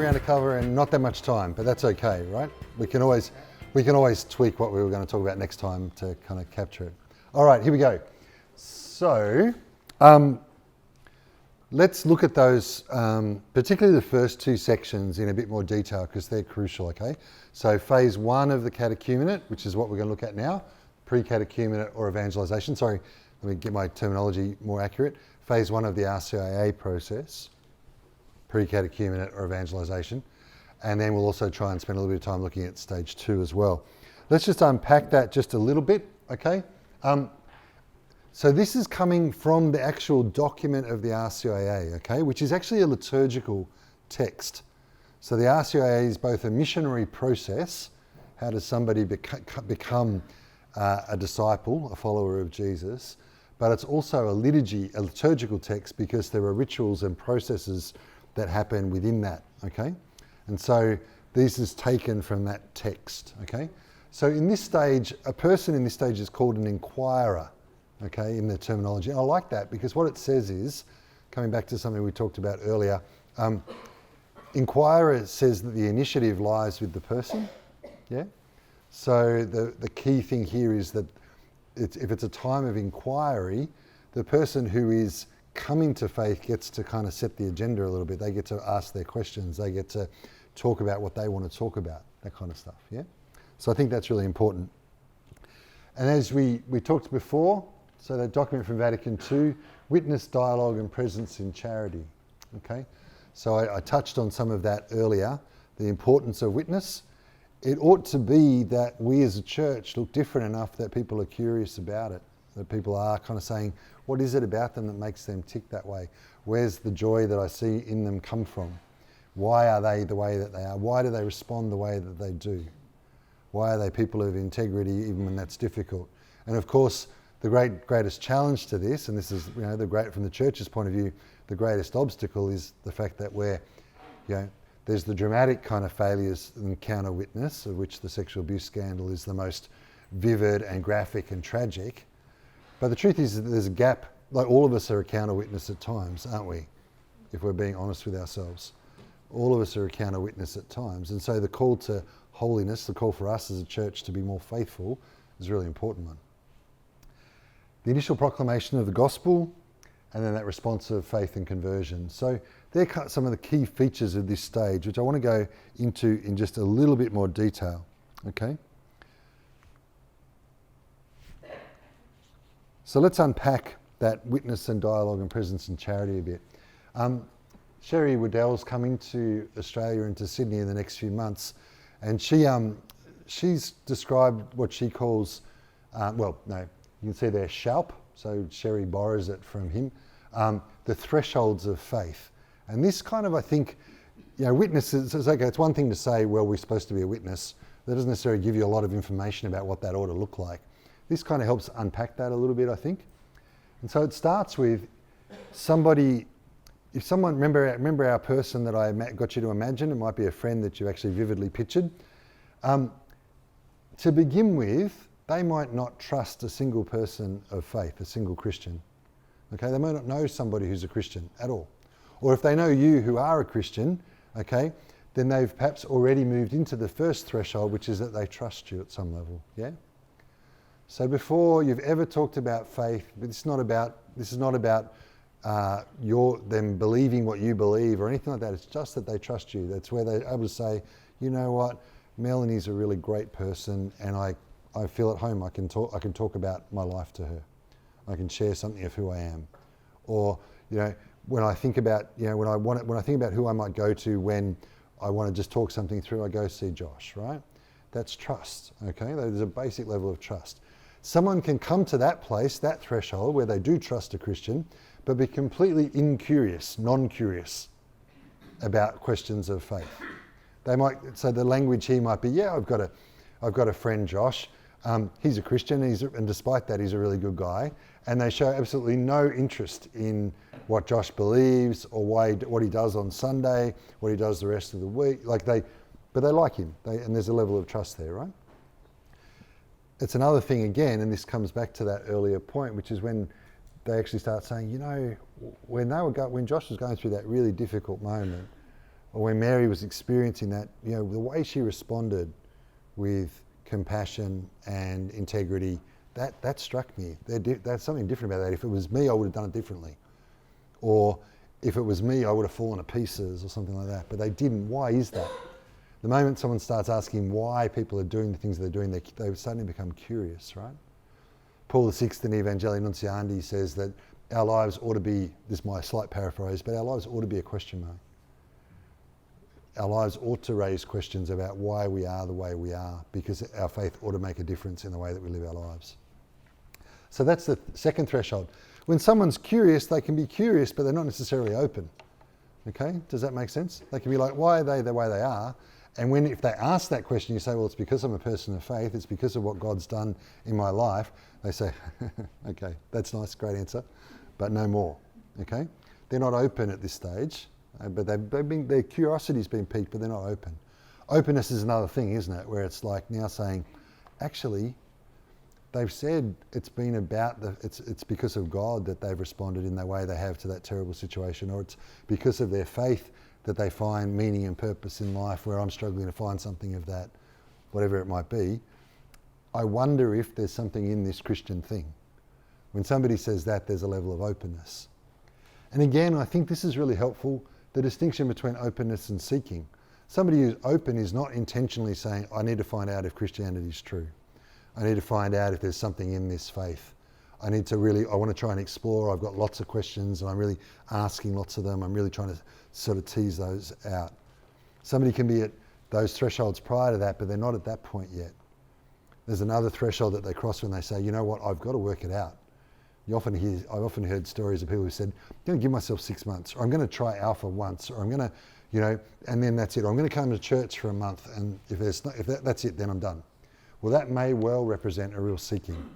ground to cover and not that much time, but that's okay, right? We can always tweak what we were going to talk about next time to kind of capture it. All right, here we go. So let's look at those, particularly the first two sections in a bit more detail because they're crucial, okay? So phase 1 of the catechumenate, which is what we're going to look at now, pre-catechumenate or evangelisation. Sorry, let me get my terminology more accurate. Phase 1 of the RCIA process, pre-catechumenate or evangelisation. And then we'll also try and spend a little bit of time looking at stage 2 as well. Let's just unpack that just a little bit, okay? So this is coming from the actual document of the RCIA, okay, which is actually a liturgical text. So the RCIA is both a missionary process, how does somebody become a disciple, a follower of Jesus, but it's also a liturgy, a liturgical text, because there are rituals and processes that happen within that, okay? And so this is taken from that text, okay? So in this stage, a person in this stage is called an inquirer, okay, in the terminology. And I like that because what it says is, coming back to something we talked about earlier, inquirer says that the initiative lies with the person, yeah? So the key thing here is that if it's a time of inquiry, the person who is coming to faith gets to kind of set the agenda a little bit. They get to ask their questions. They get to talk about what they want to talk about, that kind of stuff, yeah? So I think that's really important. And as we talked before, so that document from Vatican II, witness, dialogue and presence in charity, okay? So I touched on some of that earlier, the importance of witness. It ought to be that we as a church look different enough that people are curious about it, that people are kind of saying, what is it about them that makes them tick that way? Where's the joy that I see in them come from? Why are they the way that they are? Why do they respond the way that they do? Why are they people of integrity even when that's difficult? And of course, the greatest challenge to this, and this is, you know, from the church's point of view, the greatest obstacle is the fact that there's the dramatic kind of failures in counter witness, of which the sexual abuse scandal is the most vivid and graphic and tragic. But the truth is that there's a gap. Like, all of us are a counter witness at times, aren't we? If we're being honest with ourselves. All of us are a counter witness at times. And so the call to holiness, the call for us as a church to be more faithful, is a really important one. The initial proclamation of the gospel, and then that response of faith and conversion. So they're some of the key features of this stage, which I want to go into in just a little bit more detail, okay? So let's unpack that witness and dialogue and presence and charity a bit. Sherry Waddell's coming to Australia and to Sydney in the next few months, and she's described what she calls, you can see there Shalp, so Sherry borrows it from him, the thresholds of faith. And this kind of, I think, witnesses, it's okay, it's one thing to say, well, we're supposed to be a witness. That doesn't necessarily give you a lot of information about what that ought to look like. This kind of helps unpack that a little bit, I think. And so it starts with somebody, if someone, remember our person that I got you to imagine, it might be a friend that you actually vividly pictured. To begin with, they might not trust a single person of faith, a single Christian. Okay, they might not know somebody who's a Christian at all. Or if they know you who are a Christian, okay, then they've perhaps already moved into the first threshold, which is that they trust you at some level, yeah? So before you've ever talked about faith, this is not about them believing what you believe or anything like that. It's just that they trust you. That's where they're able to say, you know what, Melanie's a really great person, and I feel at home. I can talk about my life to her. I can share something of who I am. Or, when I think about, when I think about who I might go to when I want to just talk something through, I go see Josh, right? That's trust, okay? There's a basic level of trust. Someone can come to that place, that threshold, where they do trust a Christian, but be completely incurious, non-curious about questions of faith. So the language here might be, I've got a friend, Josh. He's a Christian, and despite that, he's a really good guy. And they show absolutely no interest in what Josh believes or what he does on Sunday, what he does the rest of the week. But they like him, and there's a level of trust there, right? It's another thing again, and this comes back to that earlier point, which is when they actually start saying, when Josh was going through that really difficult moment, or when Mary was experiencing that, you know, the way she responded with compassion and integrity, that struck me. There's something different about that. If it was me, I would have done it differently. Or if it was me, I would have fallen to pieces or something like that. But they didn't. Why is that? The moment someone starts asking why people are doing the things they're doing, they suddenly become curious, right? Paul VI in the Evangelii Nunciandi says that our lives ought to be, this is my slight paraphrase, but our lives ought to be a question mark. Our lives ought to raise questions about why we are the way we are, because our faith ought to make a difference in the way that we live our lives. So that's the second threshold. When someone's curious, they can be curious, but they're not necessarily open. Okay, does that make sense? They can be like, why are they the way they are? And if they ask that question, you say, well, it's because I'm a person of faith, it's because of what God's done in my life. They say, okay, that's nice, great answer, but no more, okay? They're not open at this stage, but their curiosity's been piqued, but they're not open. Openness is another thing, isn't it? Where it's like now saying, actually, they've said it's been about it's because of God that they've responded in the way they have to that terrible situation, or it's because of their faith that they find meaning and purpose in life, where I'm struggling to find something of that, whatever it might be. I wonder if there's something in this Christian thing. When somebody says that, there's a level of openness. And again, I think this is really helpful, the distinction between openness and seeking. Somebody who's open is not intentionally saying, I need to find out if Christianity is true. I need to find out if there's something in this faith. I want to try and explore. I've got lots of questions and I'm really asking lots of them. I'm really trying to sort of tease those out. Somebody can be at those thresholds prior to that, but they're not at that point yet. There's another threshold that they cross when they say, you know what, I've got to work it out. I've often heard stories of people who said, I'm going to give myself 6 months, or I'm going to try Alpha once, or I'm going to, you know, and then that's it. Or I'm going to come to church for a month, and if that's it, then I'm done. Well, that may well represent a real seeking.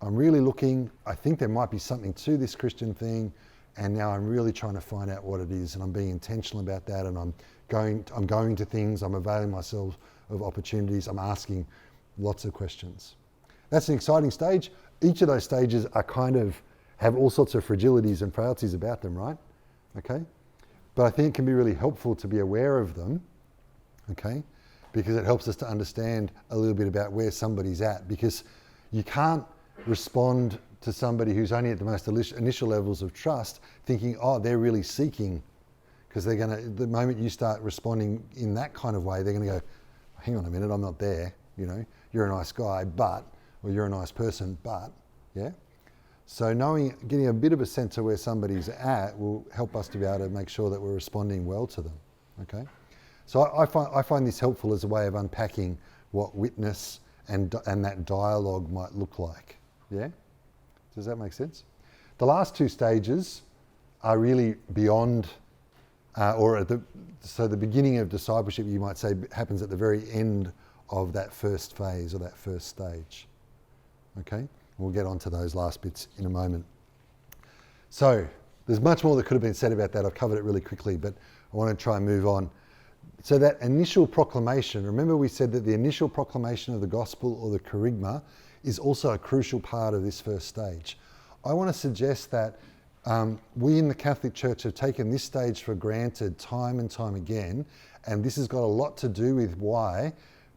I'm really looking, I think there might be something to this Christian thing, and now I'm really trying to find out what it is, and I'm being intentional about that, and I'm going to things, I'm availing myself of opportunities, I'm asking lots of questions. That's an exciting stage. Each of those stages are have all sorts of fragilities and frailties about them, right? Okay? But I think it can be really helpful to be aware of them, okay? Because it helps us to understand a little bit about where somebody's at, because you can't respond to somebody who's only at the most initial levels of trust thinking, oh, they're really seeking, because the moment you start responding in that kind of way, they're going to go, hang on a minute, I'm not there, you know, you're a nice guy, or you're a nice person, but, yeah? So getting a bit of a sense of where somebody's at will help us to be able to make sure that we're responding well to them, okay? So I find this helpful as a way of unpacking what witness and that dialogue might look like, yeah? Does that make sense? The last two stages are really beyond, so the beginning of discipleship, you might say, happens at the very end of that first phase or that first stage. Okay, we'll get onto those last bits in a moment. So there's much more that could have been said about that. I've covered it really quickly, but I want to try and move on. So that initial proclamation, remember we said that the initial proclamation of the gospel, or the kerygma, is also a crucial part of this first stage. I want to suggest that we in the Catholic Church have taken this stage for granted time and time again, and this has got a lot to do with why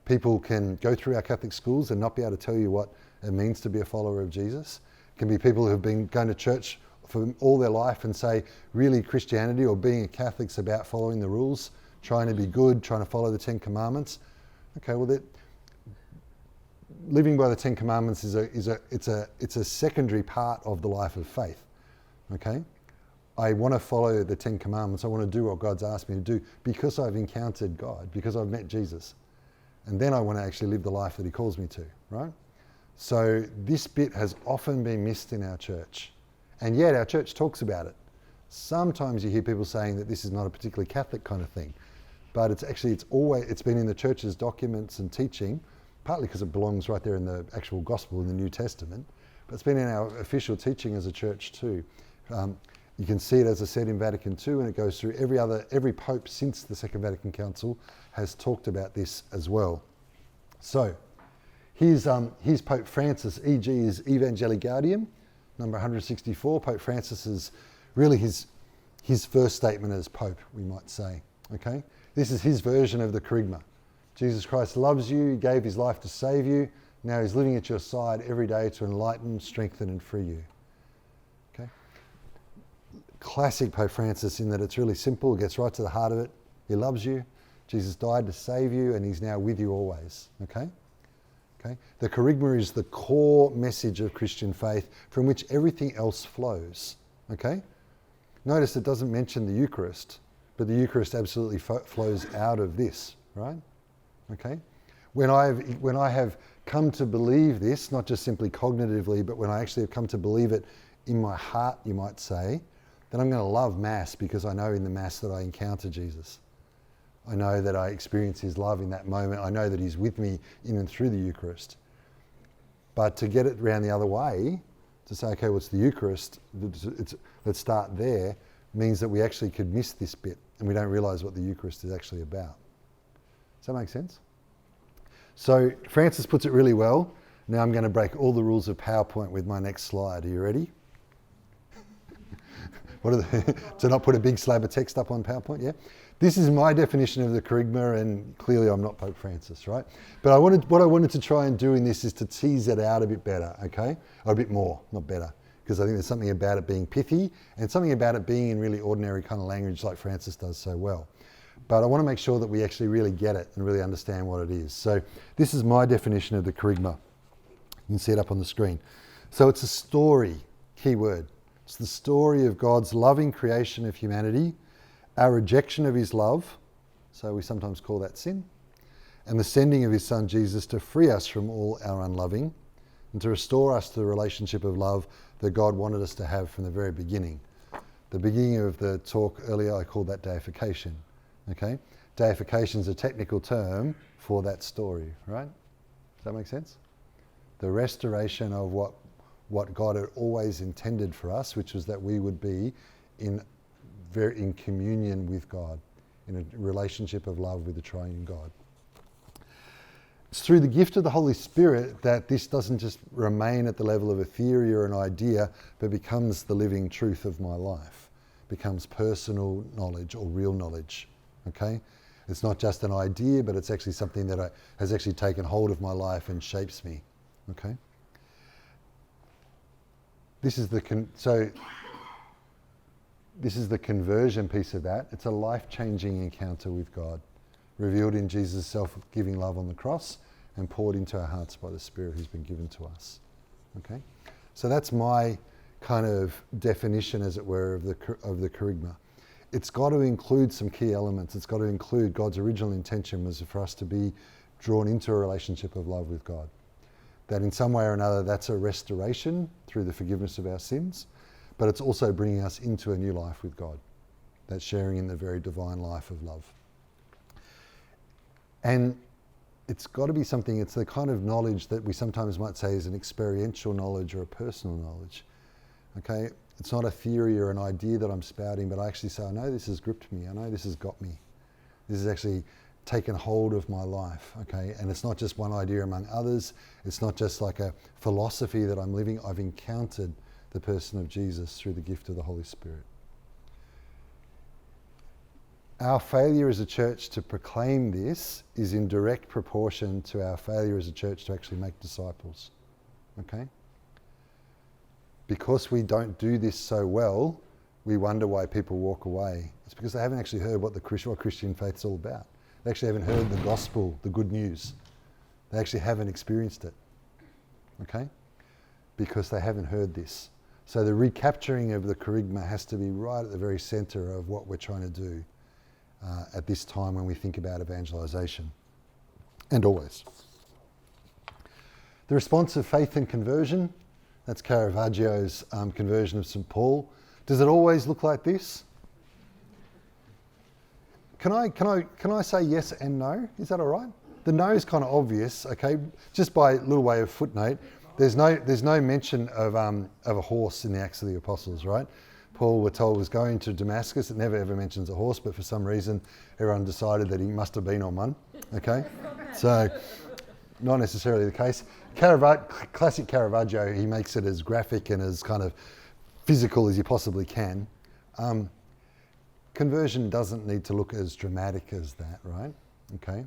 people can go through our Catholic schools and not be able to tell you what it means to be a follower of Jesus. It can be people who've been going to church for all their life and say, really, Christianity or being a Catholic's about following the rules, trying to be good, trying to follow the 10 Commandments. Okay, well, living by the 10 Commandments it's a secondary part of the life of faith. Okay, I want to follow the 10 Commandments. I want to do what God's asked me to do because I've encountered God, because I've met Jesus, and then I want to actually live the life that He calls me to. Right. So this bit has often been missed in our church, and yet our church talks about it. Sometimes you hear people saying that this is not a particularly Catholic kind of thing, but it's been in the church's documents and teaching, partly because it belongs right there in the actual gospel in the New Testament, but it's been in our official teaching as a church too. You can see it, as I said, in Vatican II, and it goes through every pope since the Second Vatican Council has talked about this as well. So here's Pope Francis. EG is Evangelii Gaudium, number 164. Pope Francis is really his first statement as Pope, we might say. Okay? This is his version of the kerygma. Jesus Christ loves you, he gave his life to save you. Now he's living at your side every day to enlighten, strengthen and free you. Okay? Classic Pope Francis in that it's really simple, it gets right to the heart of it. He loves you, Jesus died to save you and he's now with you always. Okay? Okay? The kerygma is the core message of Christian faith from which everything else flows. Okay? Notice it doesn't mention the Eucharist, but the Eucharist absolutely flows out of this, right? Okay? When I have come to believe this, not just simply cognitively, but when I actually have come to believe it in my heart, you might say, then I'm going to love Mass because I know in the Mass that I encounter Jesus. I know that I experience his love in that moment. I know that he's with me in and through the Eucharist. But to get it around the other way, to say, okay, what's the Eucharist? Let's start there, means that we actually could miss this bit and we don't realise what the Eucharist is actually about. Does that make sense? So Francis puts it really well. Now I'm going to break all the rules of PowerPoint with my next slide. Are you ready? To not put a big slab of text up on PowerPoint, yeah? This is my definition of the kerygma, and clearly I'm not Pope Francis, right? But what I wanted to try and do in this is to tease it out a bit better, okay? Or a bit more, not better. Because I think there's something about it being pithy and something about it being in really ordinary kind of language like Francis does so well. But I want to make sure that we actually really get it and really understand what it is. So this is my definition of the kerygma. You can see it up on the screen. So it's a story, key word. It's the story of God's loving creation of humanity, our rejection of his love, so we sometimes call that sin, and the sending of his son Jesus to free us from all our unloving and to restore us to the relationship of love that God wanted us to have from the very beginning. The beginning of the talk earlier, I called that deification. Okay? Deification is a technical term for that story, right? Does that make sense? The restoration of what God had always intended for us, which was that we would be in communion with God, in a relationship of love with the triune God. It's through the gift of the Holy Spirit that this doesn't just remain at the level of a theory or an idea, but becomes the living truth of my life, becomes personal knowledge or real knowledge. Okay? It's not just an idea, but it's actually something that has actually taken hold of my life and shapes me. Okay? This is the conversion piece of that. It's a life-changing encounter with God, revealed in Jesus' self-giving love on the cross and poured into our hearts by the Spirit who's been given to us. Okay? So that's my kind of definition, as it were, of the kerygma. It's got to include some key elements. It's got to include God's original intention was for us to be drawn into a relationship of love with God. That in some way or another, that's a restoration through the forgiveness of our sins, but it's also bringing us into a new life with God. That's sharing in the very divine life of love. And it's got to be something, it's the kind of knowledge that we sometimes might say is an experiential knowledge or a personal knowledge. Okay? It's not a theory or an idea that I'm spouting, but I actually say, I know this has gripped me. I know this has got me. This has actually taken hold of my life, okay? And it's not just one idea among others. It's not just like a philosophy that I'm living. I've encountered the person of Jesus through the gift of the Holy Spirit. Our failure as a church to proclaim this is in direct proportion to our failure as a church to actually make disciples, okay? Because we don't do this so well, we wonder why people walk away. It's because they haven't actually heard what Christian faith is all about. They actually haven't heard the gospel, the good news. They actually haven't experienced it, okay? Because they haven't heard this. So the recapturing of the kerygma has to be right at the very centre of what we're trying to do at this time when we think about evangelisation, and always. The response of faith and conversion. That's Caravaggio's conversion of St. Paul. Does it always look like this? Can I say yes and no? Is that all right? The no is kind of obvious, okay? Just by a little way of footnote, there's no mention of a horse in the Acts of the Apostles, right? Paul, we're told, was going to Damascus. It never ever mentions a horse, but for some reason, everyone decided that he must have been on one, okay? So, not necessarily the case. Classic Caravaggio, he makes it as graphic and as kind of physical as you possibly can. conversion doesn't need to look as dramatic as that, right? Okay.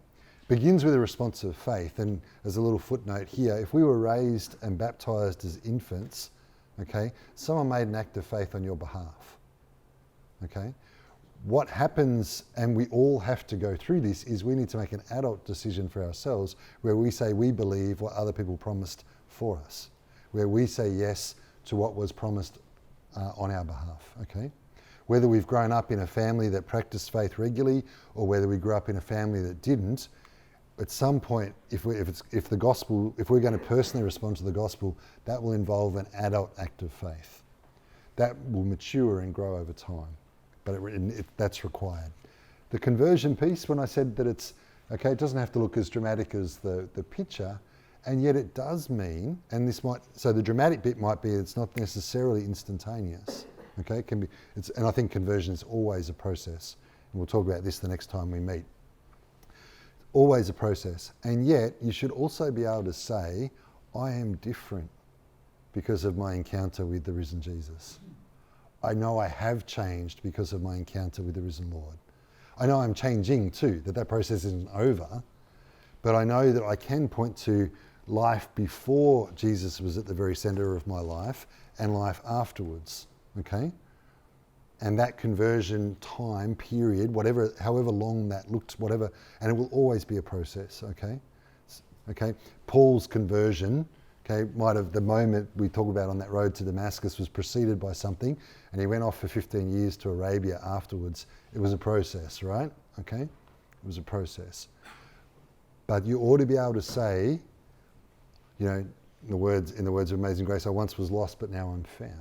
Begins with a response of faith. And as a little footnote here, if we were raised and baptized as infants, okay, someone made an act of faith on your behalf. Okay. What happens, and we all have to go through this, is we need to make an adult decision for ourselves where we say we believe what other people promised for us, where we say yes to what was promised on our behalf, okay? Whether we've grown up in a family that practiced faith regularly or whether we grew up in a family that didn't, at some point, if we're going to personally respond to the gospel, that will involve an adult act of faith. That will mature and grow over time, but that's required. The conversion piece, when I said that it doesn't have to look as dramatic as the picture, and yet it does mean, so the dramatic bit might be it's not necessarily instantaneous. Okay, it can be, and I think conversion is always a process, and we'll talk about this the next time we meet. Always a process, and yet you should also be able to say, I am different because of my encounter with the risen Jesus. I know I have changed because of my encounter with the risen Lord. I know I'm changing too, that process isn't over, but I know that I can point to life before Jesus was at the very center of my life and life afterwards, okay? And that conversion time period, however long that looks, whatever, and it will always be a process, okay? Okay, Paul's conversion, okay, the moment we talk about on that road to Damascus was preceded by something, and he went off for 15 years to Arabia afterwards. It was a process, right? Okay, it was a process. But you ought to be able to say, you know, in the words of Amazing Grace, I once was lost, but now I'm found.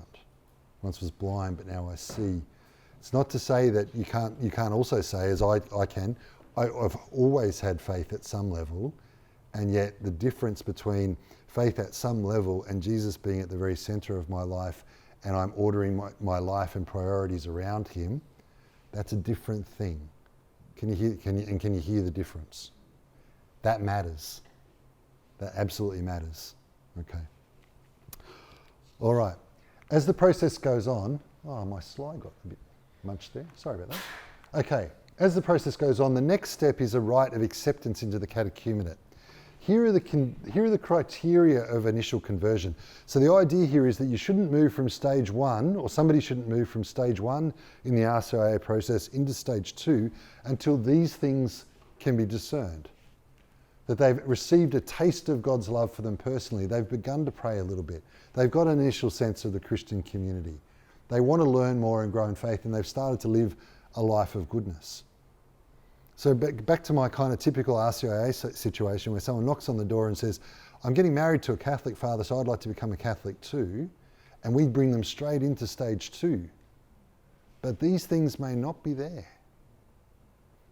Once was blind, but now I see. It's not to say that you can't also say, as I can, I've always had faith at some level, and yet the difference between faith at some level and Jesus being at the very center of my life, and I'm ordering my life and priorities around him, that's a different thing. Can you hear the difference? That matters. That absolutely matters. Okay. All right. As the process goes on, my slide got a bit munched there. Sorry about that. Okay. As the process goes on, the next step is a rite of acceptance into the catechumenate. Here are the criteria of initial conversion. So the idea here is that you shouldn't move from stage one, or somebody shouldn't move from stage one in the RCIA process into stage two until these things can be discerned. That they've received a taste of God's love for them personally. They've begun to pray a little bit. They've got an initial sense of the Christian community. They want to learn more and grow in faith, and they've started to live a life of goodness. So back to my kind of typical RCIA situation where someone knocks on the door and says, I'm getting married to a Catholic father, so I'd like to become a Catholic too. And we bring them straight into stage two. But these things may not be there.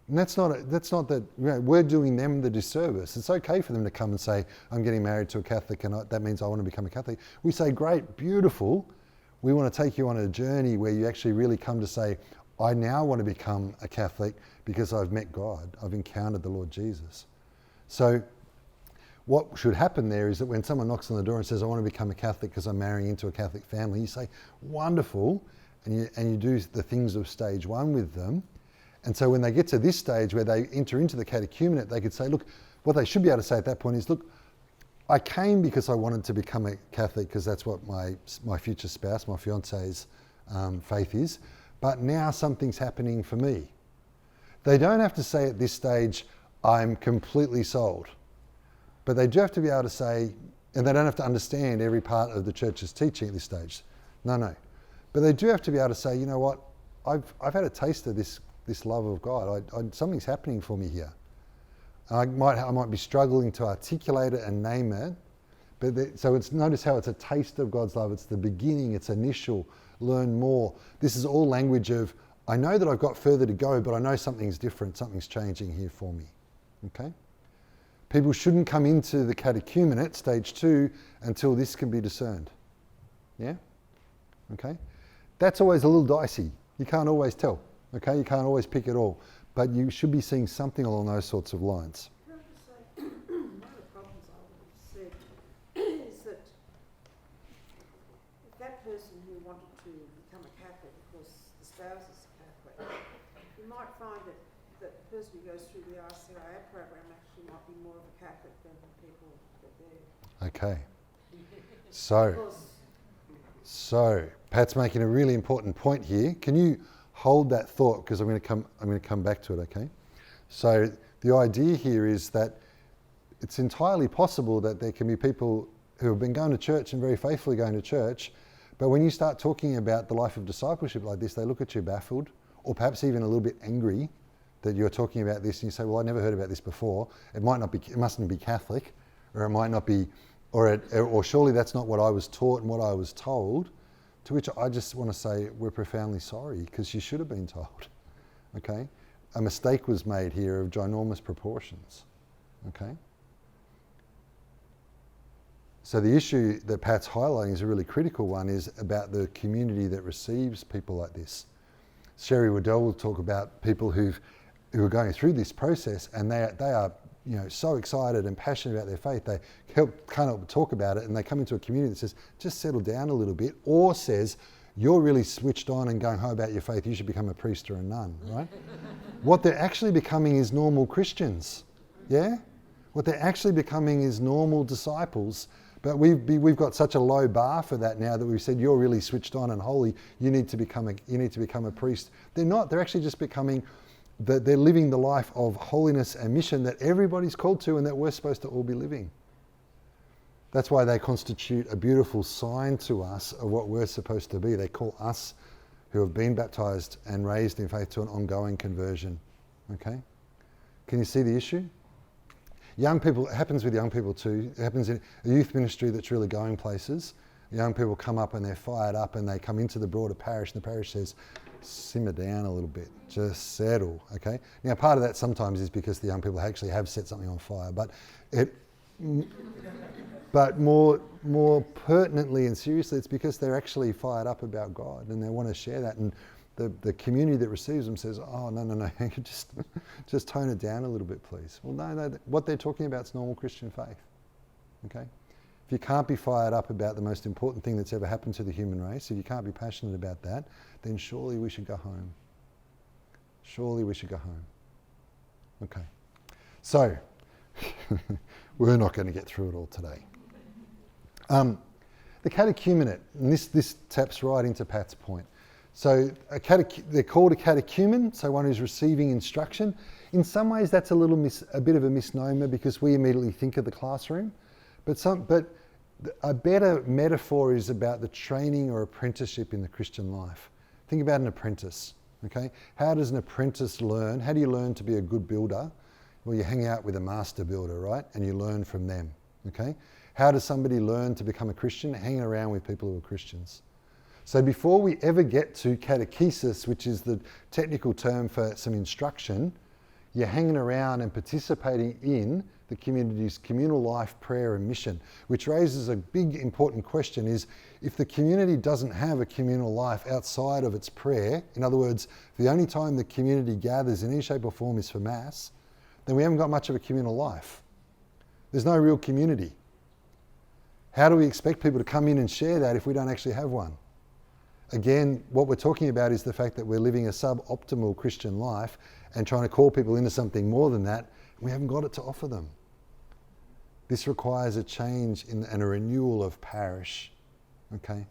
And that's not that, you know, we're doing them the disservice. It's okay for them to come and say, I'm getting married to a Catholic and that means I want to become a Catholic. We say, great, beautiful. We want to take you on a journey where you actually really come to say, I now want to become a Catholic because I've met God. I've encountered the Lord Jesus. So what should happen there is that when someone knocks on the door and says, I want to become a Catholic because I'm marrying into a Catholic family, you say, wonderful, and you do the things of stage one with them. And so when they get to this stage where they enter into the catechumenate, they could say, look, what they should be able to say at that point is, look, I came because I wanted to become a Catholic because that's what my future spouse, my fiance's faith is. But now something's happening for me. They don't have to say at this stage, I'm completely sold. But they do have to be able to say, and they don't have to understand every part of the church's teaching at this stage. No. But they do have to be able to say, you know what, I've had a taste of this love of God. Something's happening for me here. I might be struggling to articulate it and name it. But notice how it's a taste of God's love. It's the beginning, it's initial, learn more. This is all language of, I know that I've got further to go, but I know something's different, something's changing here for me. Okay? People shouldn't come into the catechumenate, stage two, until this can be discerned. Yeah? Okay? That's always a little dicey. You can't always tell. Okay? You can't always pick it all. But you should be seeing something along those sorts of lines. Can I just say, one of the problems I would have said is that if that person who wanted to become a Catholic because the spouse is Catholic you might find that the person who goes through the RCIA program actually might be more of a Catholic than the people that do. Okay. So Pat's making a really important point here. Can you hold that thought, because I'm going to come back to it, okay? So the idea here is that it's entirely possible that there can be people who have been going to church and very faithfully going to church, but when you start talking about the life of discipleship like this, they look at you baffled, or perhaps even a little bit angry that you're talking about this, and you say, well, I never heard about this before. It mustn't be Catholic, or it might not be, or surely that's not what I was taught and what I was told. To which I just want to say, we're profoundly sorry, because you should have been told, okay? A mistake was made here of ginormous proportions, okay? So the issue that Pat's highlighting is a really critical one, is about the community that receives people like this. Sherry Waddell will talk about people who are going through this process, and they are so excited and passionate about their faith, they can't help but talk about it, and they come into a community that says, just settle down a little bit, or says, you're really switched on and going, how about your faith? You should become a priest or a nun, right? What they're actually becoming is normal Christians, yeah? What they're actually becoming is normal disciples, but we've got such a low bar for that now that we've said, you're really switched on and holy, you need to become a priest. They're not, they're actually just becoming, they're living the life of holiness and mission that everybody's called to and that we're supposed to all be living. That's why they constitute a beautiful sign to us of what we're supposed to be. They call us who have been baptized and raised in faith to an ongoing conversion. Okay? Can you see the issue? Young people, it happens with young people too. It happens in a youth ministry that's really going places. Young people come up and they're fired up and they come into the broader parish, and the parish says, simmer down a little bit, just settle, okay? Now part of that sometimes is because the young people actually have set something on fire, but more pertinently and seriously, it's because they're actually fired up about God and they want to share that, and the community that receives them says, oh, no, just tone it down a little bit, please. Well, no, what they're talking about is normal Christian faith, okay? If you can't be fired up about the most important thing that's ever happened to the human race, if you can't be passionate about that, then surely we should go home. Surely we should go home. Okay. So, we're not going to get through it all today. The catechumenate, and this taps right into Pat's point. So they're called a catechumen, so one who's receiving instruction. In some ways that's a bit of a misnomer, because we immediately think of the classroom, but a better metaphor is about the training or apprenticeship in the Christian life. Think about an apprentice, okay? How does an apprentice learn? How do you learn to be a good builder? Well, you hang out with a master builder, right? And you learn from them, okay? How does somebody learn to become a Christian? Hanging around with people who are Christians. So before we ever get to catechesis, which is the technical term for some instruction, you're hanging around and participating in the community's communal life, prayer and mission, which raises a big important question: is if the community doesn't have a communal life outside of its prayer, in other words, the only time the community gathers in any shape or form is for Mass, then we haven't got much of a communal life. There's no real community. How do we expect people to come in and share that if we don't actually have one? Again, what we're talking about is the fact that we're living a suboptimal Christian life and trying to call people into something more than that. We haven't got it to offer them. This requires a change and a renewal of parish. Okay?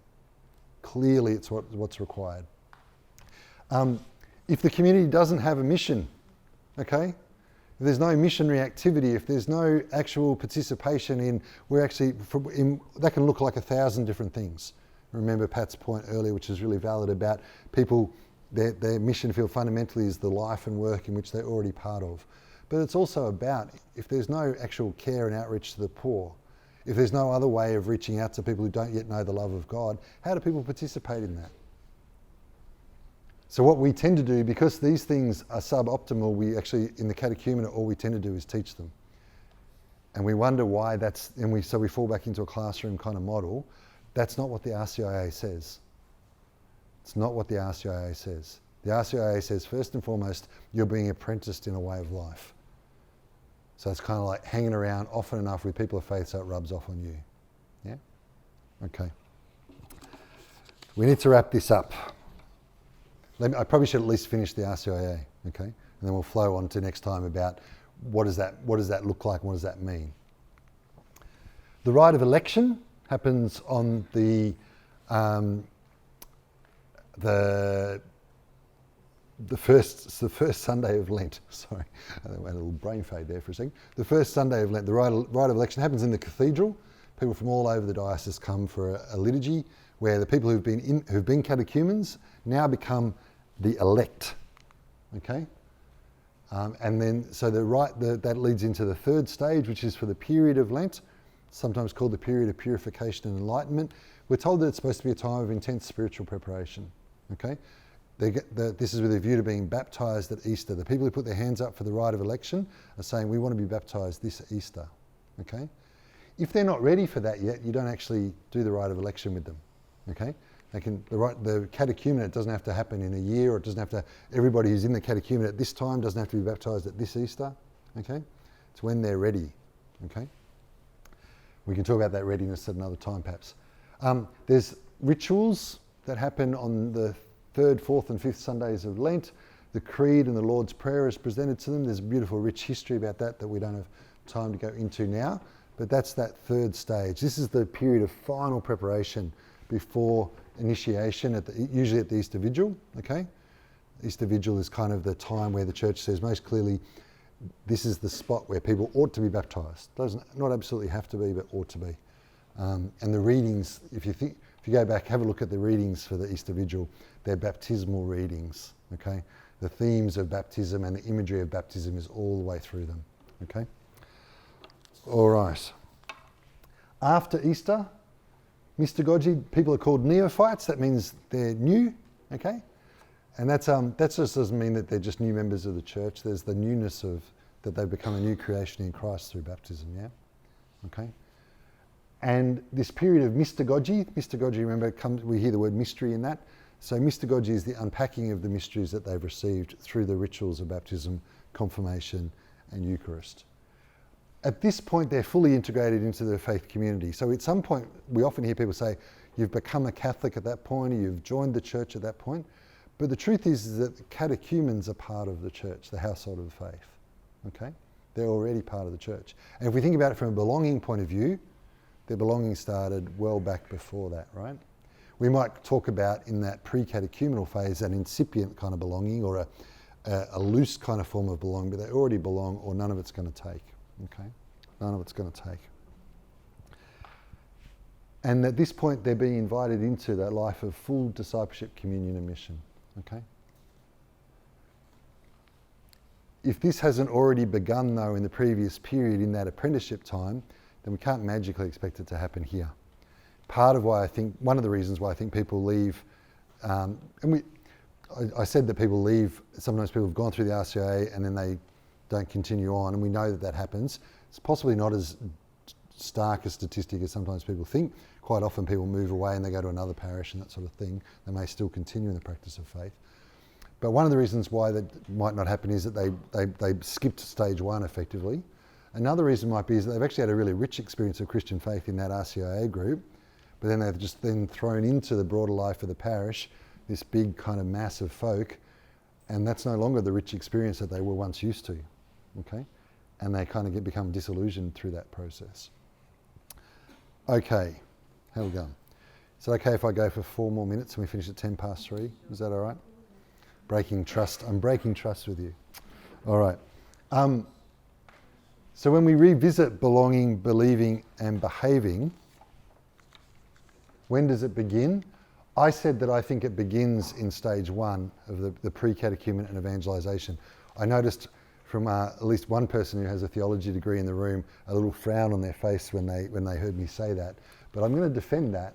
Clearly it's what's required. If the community doesn't have a mission, okay? If there's no missionary activity, if there's no actual participation that can look like 1,000 different things. Remember Pat's point earlier, which is really valid, about people, their mission field fundamentally is the life and work in which they're already part of. But it's also about, if there's no actual care and outreach to the poor, if there's no other way of reaching out to people who don't yet know the love of God, how do people participate in that? So what we tend to do, because these things are suboptimal, we actually, in the catechumenate, all we tend to do is teach them. And we wonder why so we fall back into a classroom kind of model. That's not what the RCIA says. It's not what the RCIA says. The RCIA says, first and foremost, you're being apprenticed in a way of life. So it's kind of like hanging around often enough with people of faith so it rubs off on you. Yeah? Okay. We need to wrap this up. I probably should at least finish the RCIA. okay? And then we'll flow on to next time about what does that look like and what does that mean. The rite of election happens on the first Sunday of Lent. Sorry, I had a little brain fade there for a second. The first Sunday of Lent, the rite of election happens in the cathedral. People from all over the diocese come for a liturgy where the people who've been catechumens now become the elect. Okay, and then so that leads into the third stage, which is for the period of Lent, sometimes called the period of purification and enlightenment. We're told that it's supposed to be a time of intense spiritual preparation. Okay. This is with a view to being baptised at Easter. The people who put their hands up for the rite of election are saying, we want to be baptised this Easter. Okay? If they're not ready for that yet, you don't actually do the rite of election with them. Okay? The catechumenate doesn't have to happen in a year, or it doesn't have to, everybody who's in the catechumenate at this time doesn't have to be baptised at this Easter. Okay? It's when they're ready. Okay? We can talk about that readiness at another time perhaps. There's rituals that happen on the third, fourth and fifth Sundays of Lent. The Creed and the Lord's Prayer is presented to them. There's a beautiful rich history about that we don't have time to go into now, but that's that third stage. This is the period of final preparation before initiation, usually at the Easter Vigil. Okay, Easter Vigil is kind of the time where the church says most clearly this is the spot where people ought to be baptised. Doesn't not absolutely have to be, but ought to be. And the readings, if you go back, have a look at the readings for the Easter Vigil. They're baptismal readings, okay? The themes of baptism and the imagery of baptism is all the way through them, okay? All right. After Easter, mystagogy, people are called neophytes. That means they're new, okay? And that just doesn't mean that they're just new members of the church. There's the newness of that they've become a new creation in Christ through baptism, yeah? Okay? And this period of mystagogy, remember, we hear the word mystery in that. So mystagogy is the unpacking of the mysteries that they've received through the rituals of baptism, confirmation and Eucharist. At this point, they're fully integrated into the faith community. So at some point, we often hear people say, you've become a Catholic at that point, or you've joined the church at that point. But the truth is that the catechumens are part of the church, the household of the faith. Okay? They're already part of the church. And if we think about it from a belonging point of view, their belonging started well back before that, right? We might talk about in that pre-catechumenal phase an incipient kind of belonging, or a loose kind of form of belonging, but they already belong, or none of it's going to take. Okay, none of it's going to take. And at this point, they're being invited into that life of full discipleship, communion, and mission. Okay. If this hasn't already begun, though, in the previous period, in that apprenticeship time, then we can't magically expect it to happen here. Part of why I think, one of the reasons why I think people leave, I said that people leave, sometimes people have gone through the RCIA and then they don't continue on, and we know that happens. It's possibly not as stark a statistic as sometimes people think. Quite often people move away and they go to another parish and that sort of thing. They may still continue in the practice of faith. But one of the reasons why that might not happen is that they skipped stage one effectively. Another reason might be is that they've actually had a really rich experience of Christian faith in that RCIA group, but then they've just then thrown into the broader life of the parish this big kind of mass of folk, and that's no longer the rich experience that they were once used to, okay? And they kind of become disillusioned through that process. Okay, how are we going? Is it okay if I go for 4 more minutes and we finish at 3:10? Is that all right? Breaking trust. I'm breaking trust with you. All right. So when we revisit belonging, believing and behaving, when does it begin? I said that I think it begins in stage one of the pre-catechumen and evangelisation. I noticed from at least one person who has a theology degree in the room, a little frown on their face when they heard me say that. But I'm going to defend that,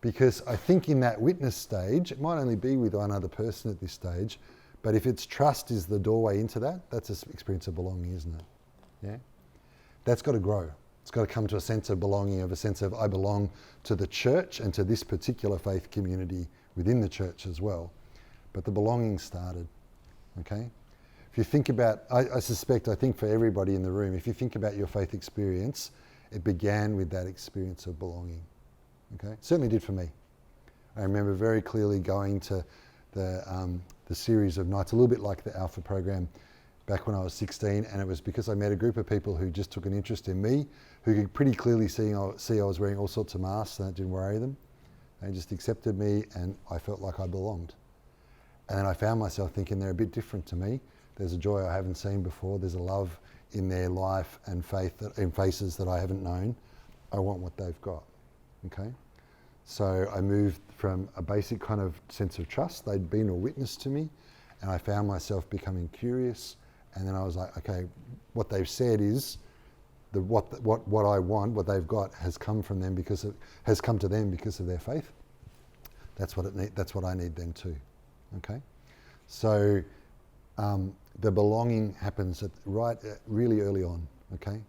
because I think in that witness stage, it might only be with one other person at this stage, but if it's trust is the doorway into that, that's an experience of belonging, isn't it? Yeah? That's got to grow. It's got to come to a sense of belonging, of a sense of I belong to the church and to this particular faith community within the church as well. But the belonging started, okay? If you think about, I think for everybody in the room, if you think about your faith experience, it began with that experience of belonging, okay? It certainly did for me. I remember very clearly going to the the series of nights, a little bit like the Alpha program back when I was 16, and it was because I met a group of people who just took an interest in me, who could pretty clearly see I was wearing all sorts of masks, and it didn't worry them. They just accepted me, and I felt like I belonged. And then I found myself thinking they're a bit different to me. There's a joy I haven't seen before. There's a love in their life and faith in faces that I haven't known. I want what they've got. Okay? So I moved from a basic kind of sense of trust. They'd been a witness to me, and I found myself becoming curious. And then I was like, okay, what they've said is what I want, what they've got, has come from them has come to them because of their faith. That's what I need then too. Okay, so the belonging happens really early on. Okay,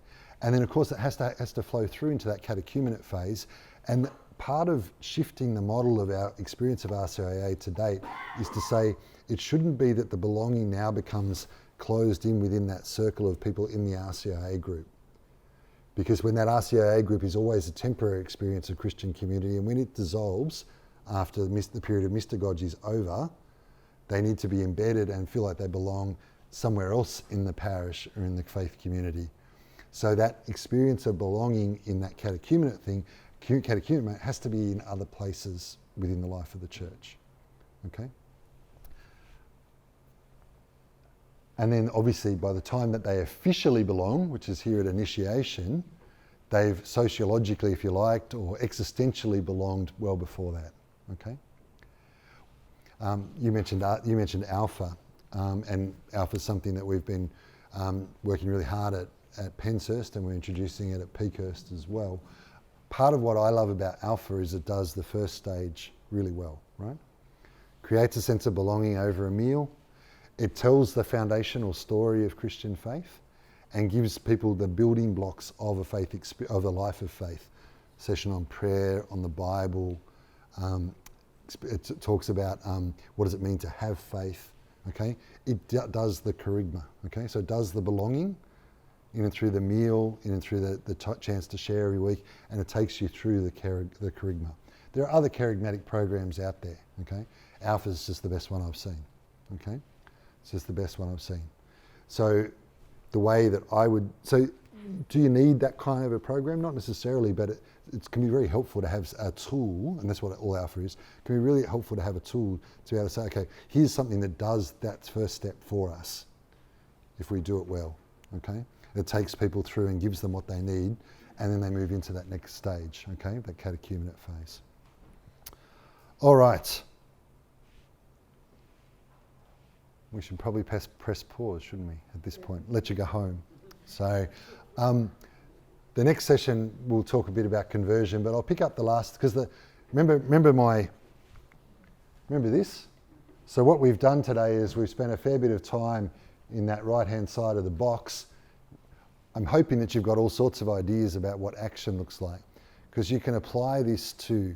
and then of course it has to flow through into that catechumenate phase. And part of shifting the model of our experience of RCIA to date is to say it shouldn't be that the belonging now becomes closed in within that circle of people in the RCIA group. Because when that RCIA group is always a temporary experience of Christian community, and when it dissolves after the period of mystagogy is over, they need to be embedded and feel like they belong somewhere else in the parish or in the faith community. So that experience of belonging in that catechumenate has to be in other places within the life of the church. Okay? And then obviously by the time that they officially belong, which is here at initiation, they've sociologically, if you liked, or existentially belonged well before that. Okay. You mentioned Alpha, and Alpha is something that we've been working really hard at Penshurst, and we're introducing it at Peakhurst as well. Part of what I love about Alpha is it does the first stage really well, right? Creates a sense of belonging over a meal. It tells the foundational story of Christian faith and gives people the building blocks of a life of faith. Session on prayer, on the Bible. It talks about what does it mean to have faith. Okay, it does the kerygma. Okay, so it does the belonging in and through the meal, in and through the chance to share every week, and it takes you through the kerygma. There are other kerygmatic programs out there. Okay, Alpha is just the best one I've seen. Okay. It's just the best one I've seen. So the way that do you need that kind of a program? Not necessarily, but it can be very helpful to have a tool, and that's what all Alpha is. It can be really helpful to have a tool to be able to say, okay, here's something that does that first step for us, if we do it well, okay? It takes people through and gives them what they need, and then they move into that next stage, okay, that catechumenate phase. All right. We should probably press pause, shouldn't we, at this point? Let you go home. So the next session we'll talk a bit about conversion, but I'll pick up the last, because remember this? So what we've done today is we've spent a fair bit of time in that right-hand side of the box. I'm hoping that you've got all sorts of ideas about what action looks like, because you can apply this to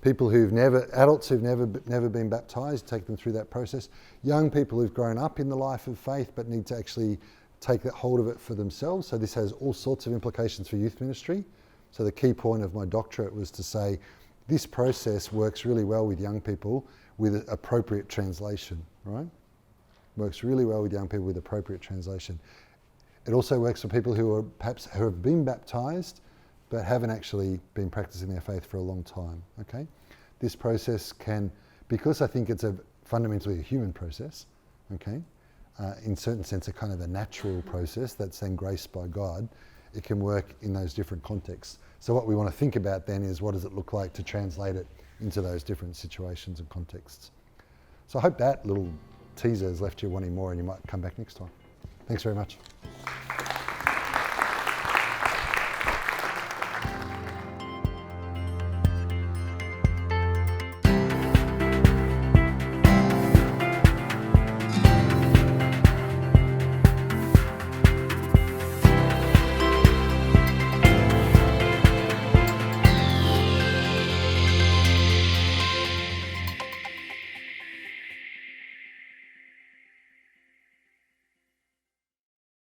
people adults who've never been baptised, take them through that process. Young people who've grown up in the life of faith but need to actually take that hold of it for themselves. So this has all sorts of implications for youth ministry. So the key point of my doctorate was to say this process works really well with young people with appropriate translation, right? Works really well with young people with appropriate translation. It also works for people who have been baptised but haven't actually been practicing their faith for a long time, okay? This process can, because I think it's fundamentally a human process, okay? In certain sense, a kind of a natural process that's then graced by God, it can work in those different contexts. So what we want to think about then is what does it look like to translate it into those different situations and contexts. So I hope that little teaser has left you wanting more and you might come back next time. Thanks very much.